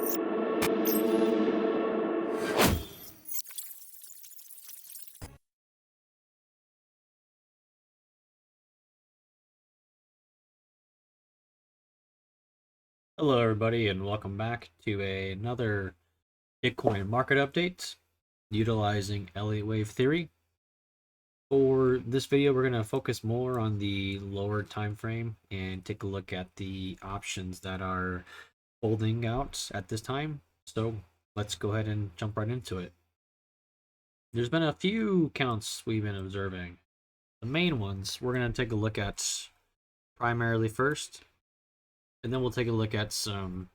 Hello, everybody, and welcome back to another Bitcoin market update utilizing Elliott wave theory. For this video, we're going to focus more on the lower time frame and take a look at the options that are holding out at this time. So let's go ahead and jump right into it. There's been a few counts we've been observing. The main ones we're going to take a look at primarily first, and then we'll take a look at some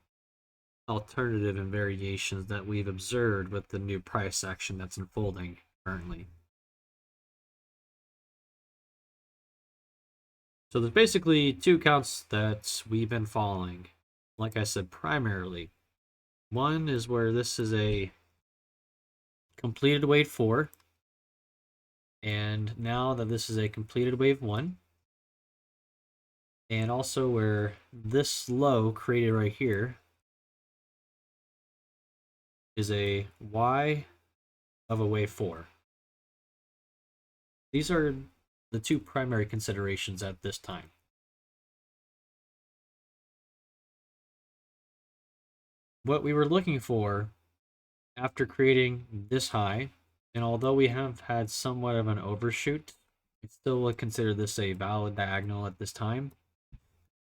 alternative and variations that we've observed with the new price action that's unfolding currently. So there's basically two counts that we've been following. Like I said, primarily. One is where this is a completed wave 4. And now that this is a completed wave 1. And also where this low created right here is a Y of a wave 4. These are the two primary considerations at this time. What we were looking for after creating this high, and although we have had somewhat of an overshoot, I still would consider this a valid diagonal at this time.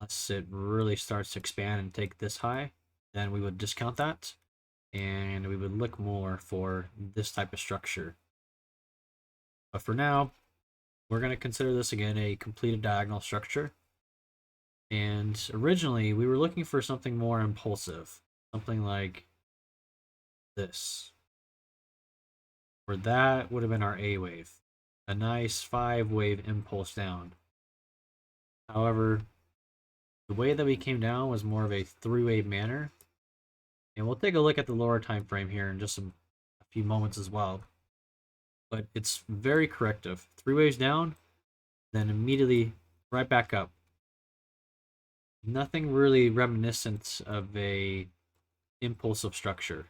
Unless it really starts to expand and take this high, then we would discount that, and we would look more for this type of structure. But for now, we're going to consider this again a completed diagonal structure. And originally, we were looking for something more impulsive, something like this, where that would have been our A wave, a nice 5-wave impulse down. However, the way that we came down was more of a 3-wave manner, and we'll take a look at the lower time frame here in just a few moments as well. But it's very corrective. 3 waves down, then immediately right back up. Nothing really reminiscent of a impulsive structure.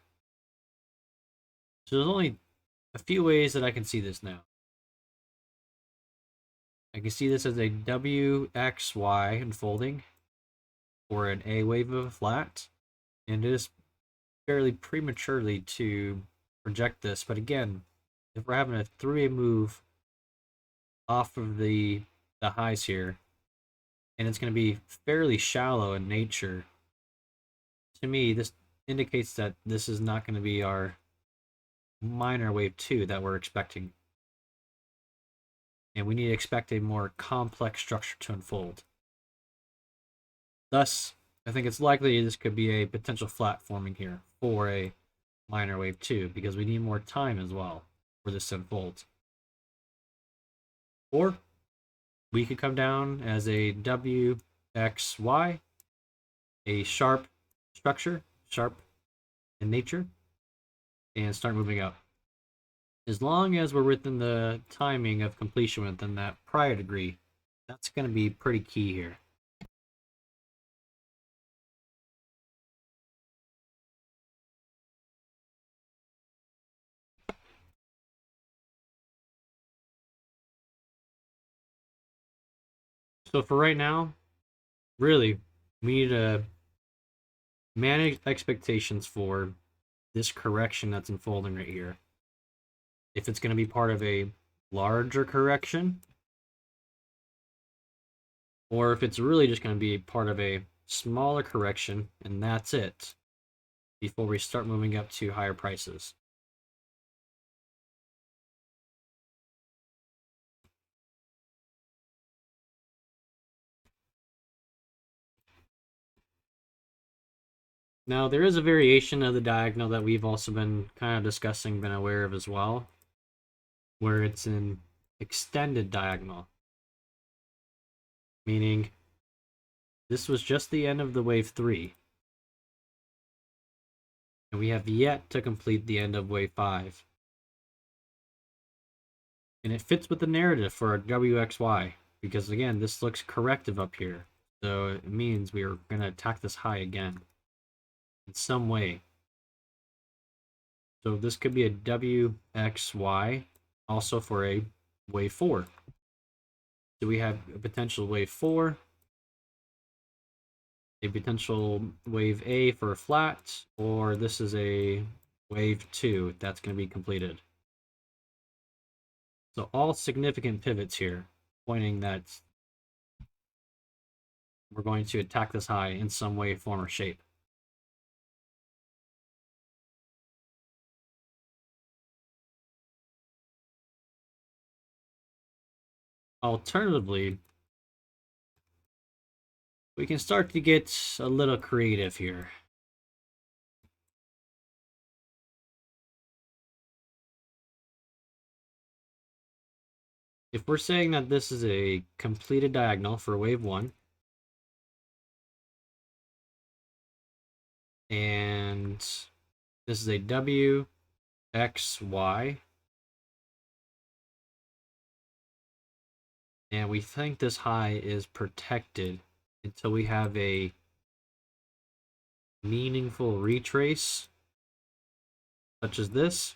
So there's only a few ways that I can see this now. I can see this as a WXY unfolding, or an A wave of a flat, and it is fairly prematurely to project this. But again, if we're having a 3-way move off of the highs here, and it's going to be fairly shallow in nature, to me, this indicates that this is not going to be our minor wave 2 that we're expecting. And we need to expect a more complex structure to unfold. Thus, I think it's likely this could be a potential flat forming here for a minor wave 2, because we need more time as well for this to unfold. Or we could come down as a WXY, a sharp structure, sharp in nature, and start moving up. As long as we're within the timing of completion within that prior degree, that's going to be pretty key here. So for right now, really, we need to manage expectations for this correction that's unfolding right here. If it's going to be part of a larger correction, or if it's really just going to be part of a smaller correction, and that's it, before we start moving up to higher prices. Now, there is a variation of the diagonal that we've also been kind of discussing, been aware of as well, where it's an extended diagonal. Meaning, this was just the end of the wave 3. And we have yet to complete the end of wave 5. And it fits with the narrative for our WXY, because again, this looks corrective up here. So it means we are going to attack this high again. in some way. So this could be a WXY also for a wave 4. So we have a potential wave 4, a potential wave A for a flat, or this is a wave 2 that's going to be completed. So all significant pivots here, pointing that we're going to attack this high in some way, form, or shape. Alternatively, we can start to get a little creative here. If we're saying that this is a completed diagonal for wave 1, and this is a W, X, Y, and we think this high is protected until we have a meaningful retrace, such as this.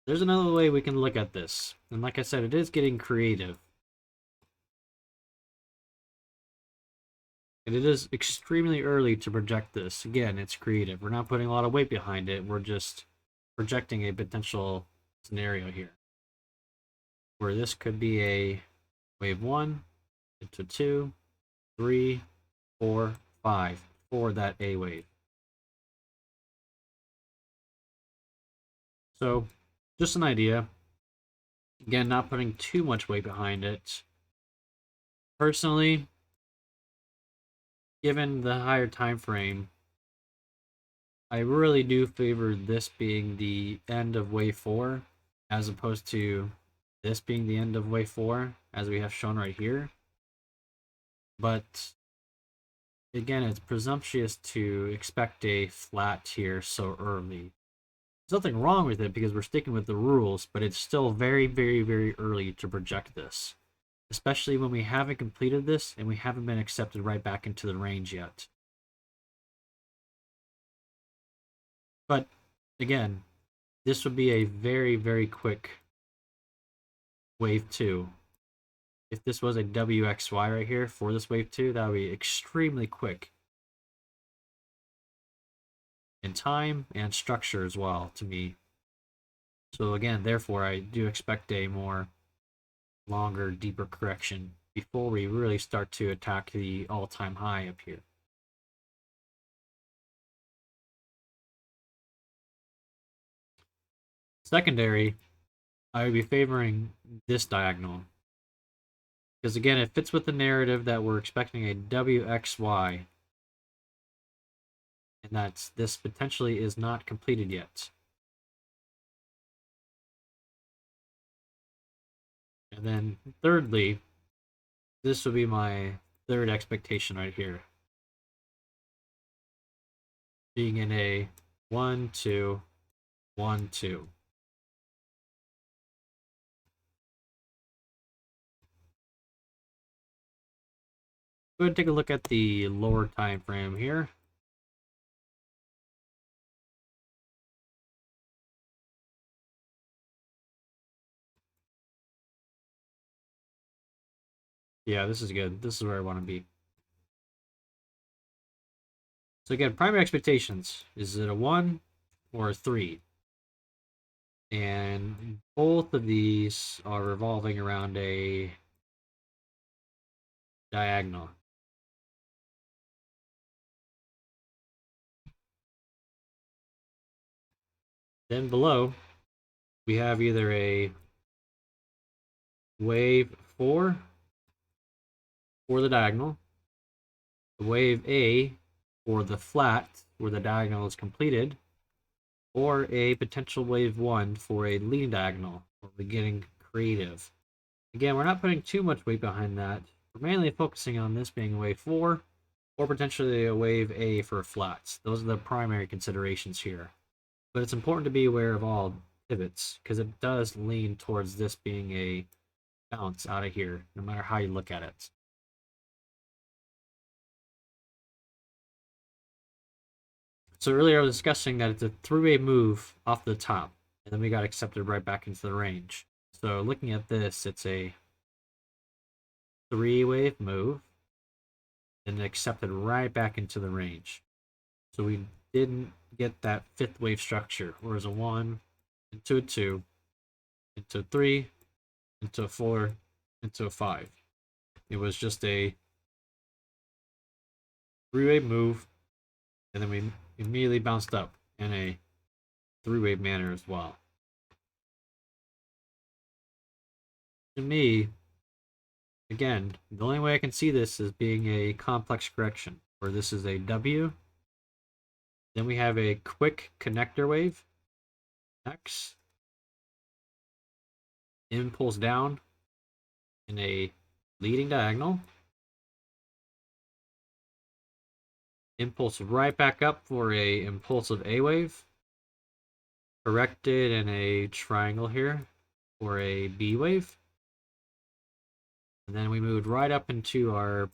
There's another way we can look at this, and like I said, it is getting creative. And it is extremely early to project this. Again, it's creative. We're not putting a lot of weight behind it. We're just projecting a potential scenario here, where this could be a wave 1 into 2, 3, 4, 5 for that A wave. So just an idea. Again, not putting too much weight behind it. Personally, given the higher time frame, I really do favor this being the end of wave 4 as opposed to this being the end of wave 4 as we have shown right here. But again, it's presumptuous to expect a flat here so early. There's nothing wrong with it because we're sticking with the rules, but it's still very, very, very early to project this, especially when we haven't completed this and we haven't been accepted right back into the range yet. But again, this would be a very, very quick wave 2. If this was a WXY right here for this wave 2, that would be extremely quick in time and structure as well to me. So again, therefore, I do expect a more longer, deeper correction before we really start to attack the all-time high up here. Secondary, I would be favoring this diagonal. Because again, it fits with the narrative that we're expecting a WXY. And that this potentially is not completed yet. And then thirdly, this would be my third expectation right here. Being in a 1, 2, 1, 2. Go ahead and take a look at the lower time frame here. Yeah, this is good. This is where I want to be. So again, primary expectations. Is it a 1 or a 3? And both of these are revolving around a diagonal. Then below, we have either a wave 4 for the diagonal, wave A for the flat where the diagonal is completed, or a potential wave 1 for a leading diagonal, or we're getting creative. Again, we're not putting too much weight behind that. We're mainly focusing on this being a wave 4, or potentially a wave A for flats. Those are the primary considerations here. But it's important to be aware of all pivots, because it does lean towards this being a bounce out of here, no matter how you look at it. So earlier I was discussing that it's a three-way move off the top, and then we got accepted right back into the range. So looking at this, it's a three-wave move, and accepted right back into the range. So we didn't get that fifth wave structure, whereas a 1, into a 2, into a 3, into a 4, into a 5. It was just a three-wave move, and then we immediately bounced up in a three-wave manner as well. To me, again, the only way I can see this is being a complex correction, where this is a W, then we have a quick connector wave, X, impulse down in a leading diagonal, impulse right back up for a impulsive A wave, corrected in a triangle here for a B wave, and then we moved right up into our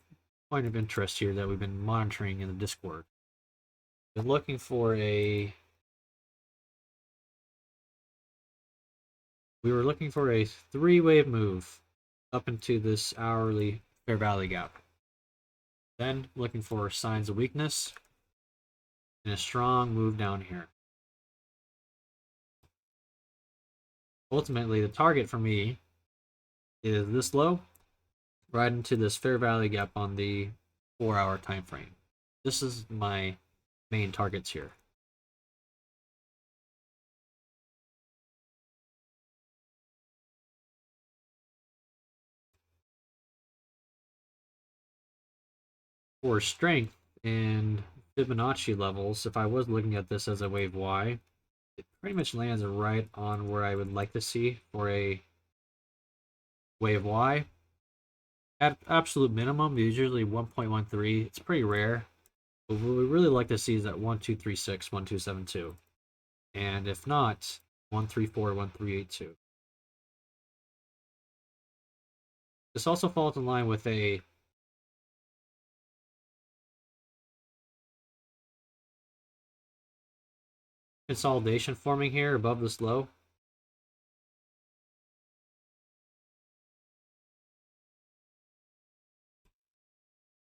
point of interest here that we've been monitoring in the Discord. Been looking for we were looking for a three-wave move up into this hourly fair value gap. Then looking for signs of weakness and a strong move down here. Ultimately, the target for me is this low, right into this fair value gap on the 4-hour time frame. This is my main targets here. For strength and Fibonacci levels, if I was looking at this as a wave Y, it pretty much lands right on where I would like to see for a wave Y. At absolute minimum, usually 1.13. It's pretty rare. But what we really like to see is that 1236, 1272. And if not, 134, 1382. This also falls in line with a consolidation forming here above this low.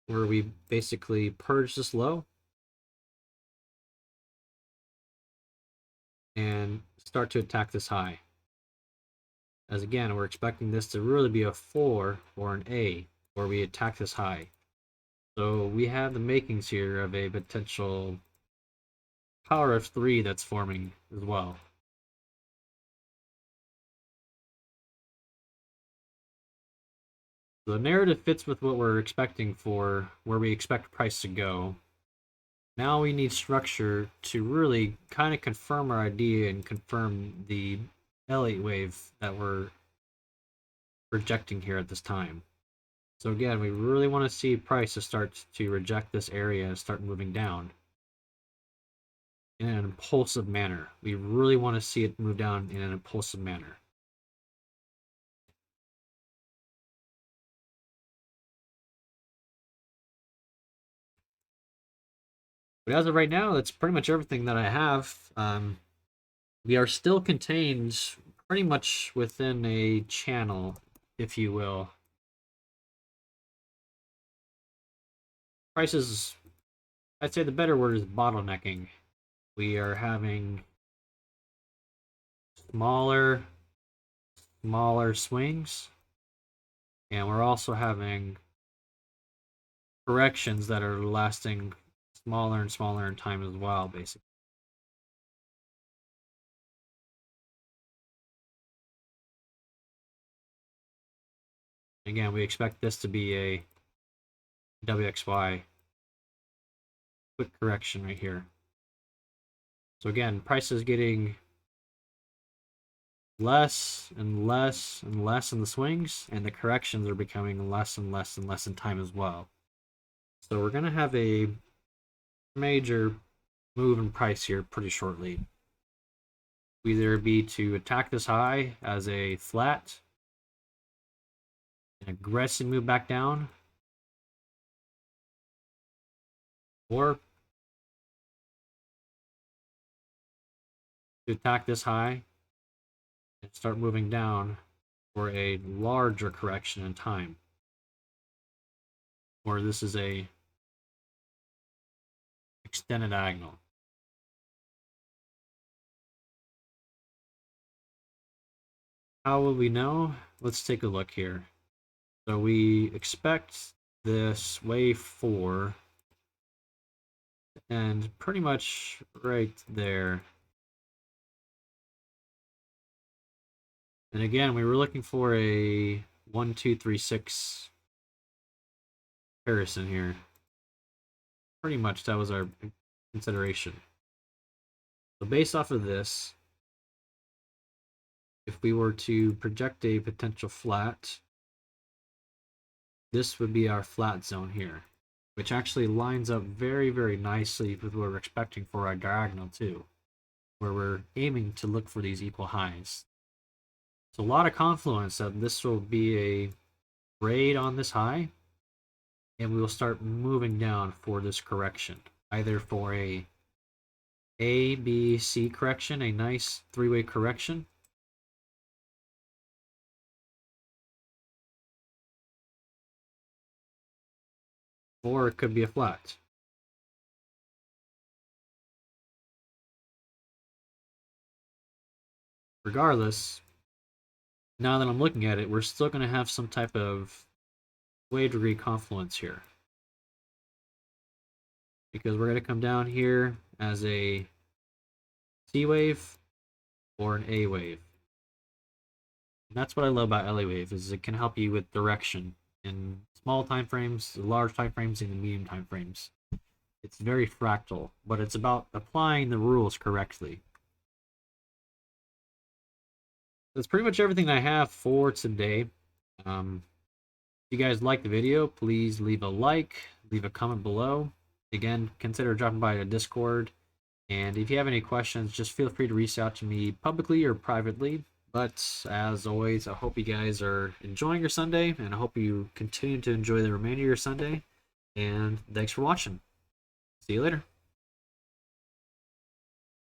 Where we basically purge this low and start to attack this high. As again, we're expecting this to really be a 4 or an A, where we attack this high. So we have the makings here of a potential power of 3 that's forming as well. The narrative fits with what we're expecting for where we expect price to go. Now we need structure to really kind of confirm our idea and confirm the Elliott wave that we're projecting here at this time. So again, we really want to see price to start to reject this area and start moving down in an impulsive manner. We really want to see it move down in an impulsive manner. But as of right now, that's pretty much everything that I have. We are still contained pretty much within a channel, if you will. Prices, I'd say the better word is bottlenecking. We are having smaller swings, and we're also having corrections that are lasting smaller and smaller in time as well, basically. Again, we expect this to be a WXY quick correction right here. So again, price is getting less and less and less in the swings, and the corrections are becoming less and less and less in time as well. So we're going to have a major move in price here pretty shortly. Either be to attack this high as a flat, an aggressive move back down, or to attack this high and start moving down for a larger correction in time. Or this is a extended diagonal. How will we know? Let's take a look here. So we expect this wave 4 and pretty much right there. And again, we were looking for a 1, 2, 3, 6 comparison here. Pretty much that was our consideration. So based off of this, if we were to project a potential flat, this would be our flat zone here, which actually lines up very, very nicely with what we're expecting for our diagonal too, where we're aiming to look for these equal highs. So a lot of confluence that this will be a grade on this high, and we will start moving down for this correction, either for a B, C correction, a nice three-way correction, or it could be a flat. Regardless, now that I'm looking at it, we're still going to have some type of wave degree confluence here. Because we're going to come down here as a C wave or an A wave. And that's what I love about LA Wave, is it can help you with direction in small time frames, large time frames, and medium time frames. It's very fractal, but it's about applying the rules correctly. That's pretty much everything I have for today. If you guys like the video, please leave a like, leave a comment below. Again, consider dropping by the Discord. And if you have any questions, just feel free to reach out to me publicly or privately. But as always, I hope you guys are enjoying your Sunday, and I hope you continue to enjoy the remainder of your Sunday. And thanks for watching. See you later.